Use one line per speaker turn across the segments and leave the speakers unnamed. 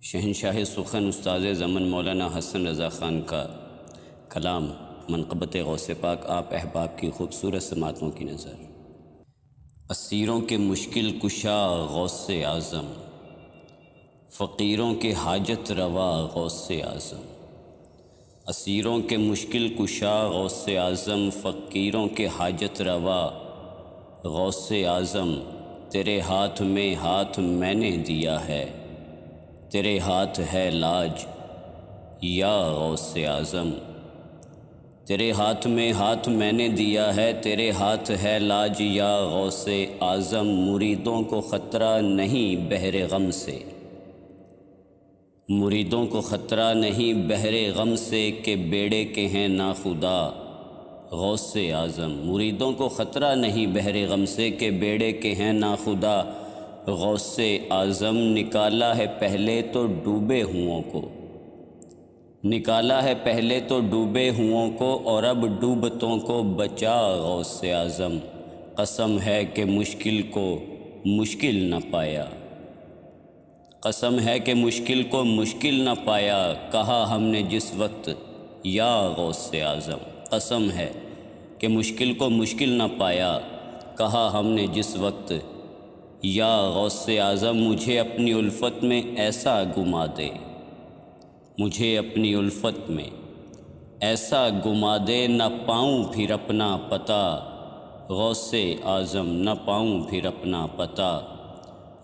شہنشاہ سخن استاد زمن مولانا حسن رضا خان کا کلام منقبت غوث پاک آپ احباب کی خوبصورت سماعتوں کی نظر۔ اسیروں کے مشکل کشا غوث اعظم، فقیروں کے حاجت روا غوث اعظم۔ اسیروں کے مشکل کشا غوث اعظم، فقیروں کے حاجت روا غوث اعظم۔ تیرے ہاتھ میں ہاتھ میں نے دیا ہے، تیرے ہاتھ ہے لاج یا غوث اعظم۔ تیرے ہاتھ میں ہاتھ میں نے دیا ہے، تیرے ہاتھ ہے لاج یا غوث اعظم۔ مریدوں کو خطرہ نہیں بحر غم سے، مریدوں کو خطرہ نہیں بحر غم سے، کہ بیڑے کے ہیں ناخدا غوث اعظم۔ مریدوں کو خطرہ نہیں بحر غم سے، کہ بیڑے کے ہیں ناخدا غوث اعظم۔ نکالا ہے پہلے تو ڈوبے ہوں کو، نکالا ہے پہلے تو ڈوبے ہوں کو، اور اب ڈوبتوں کو بچا غوث اعظم۔ قسم ہے کہ مشکل کو مشکل نہ پایا، قسم ہے کہ مشکل کو مشکل نہ پایا، کہا ہم نے جس وقت یا غوث اعظم۔ قسم ہے کہ مشکل کو مشکل نہ پایا، کہا ہم نے جس وقت یا غوث اعظم۔ مجھے اپنی الفت میں ایسا گما دے، مجھے اپنی الفت میں ایسا گما دے، نہ پاؤں پھر اپنا پتہ غوث اعظم، نہ پاؤں پھر اپنا پتہ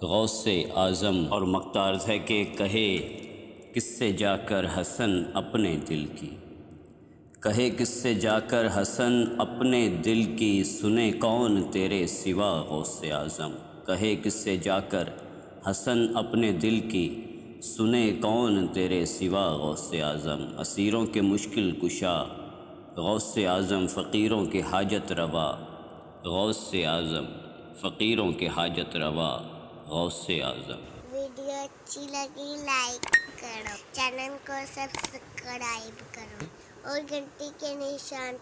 غوث اعظم۔ اور مقطع عرض ہے کہ کہے کس سے جا کر حسن اپنے دل کی، کہے کس سے جا کر حسن اپنے دل کی، سنے کون تیرے سوا غوث اعظم۔ کہے کس سے جا کر حسن اپنے دل کی، سنے کون تیرے سوا غوث اعظم۔ اسیروں کے مشکل کشا غوث اعظم، فقیروں کے حاجت روا غوث اعظم، فقیروں کے حاجت روا غوث اعظم۔
ویڈیو اچھی لگی لائک کرو، چینل کو سبسکرائب کرو اور گھنٹی کے نشان